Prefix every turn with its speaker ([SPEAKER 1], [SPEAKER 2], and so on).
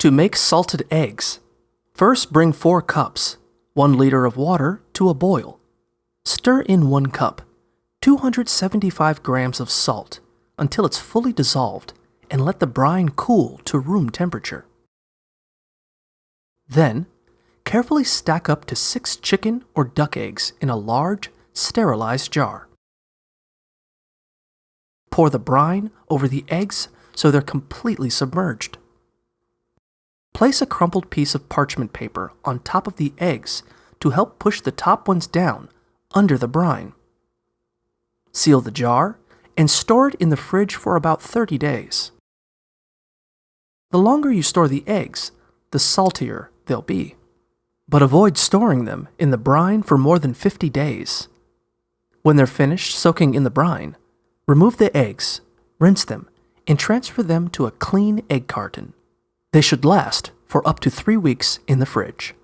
[SPEAKER 1] To make salted eggs, first bring 4 cups, 1 liter of water to a boil. Stir in 1 cup, 275 grams of salt until it's fully dissolved and let the brine cool to room temperature. Then, carefully stack up to 6 chicken or duck eggs in a large, sterilized jar. Pour the brine over the eggs so they're completely submerged. Place a crumpled piece of parchment paper on top of the eggs to help push the top ones down under the brine. Seal the jar and store it in the fridge for about 30 days. The longer you store the eggs, the saltier they'll be. But avoid storing them in the brine for more than 50 days. When they're finished soaking in the brine, remove the eggs, rinse them, and transfer them to a clean egg carton. They should last for up to 3 weeks in the fridge.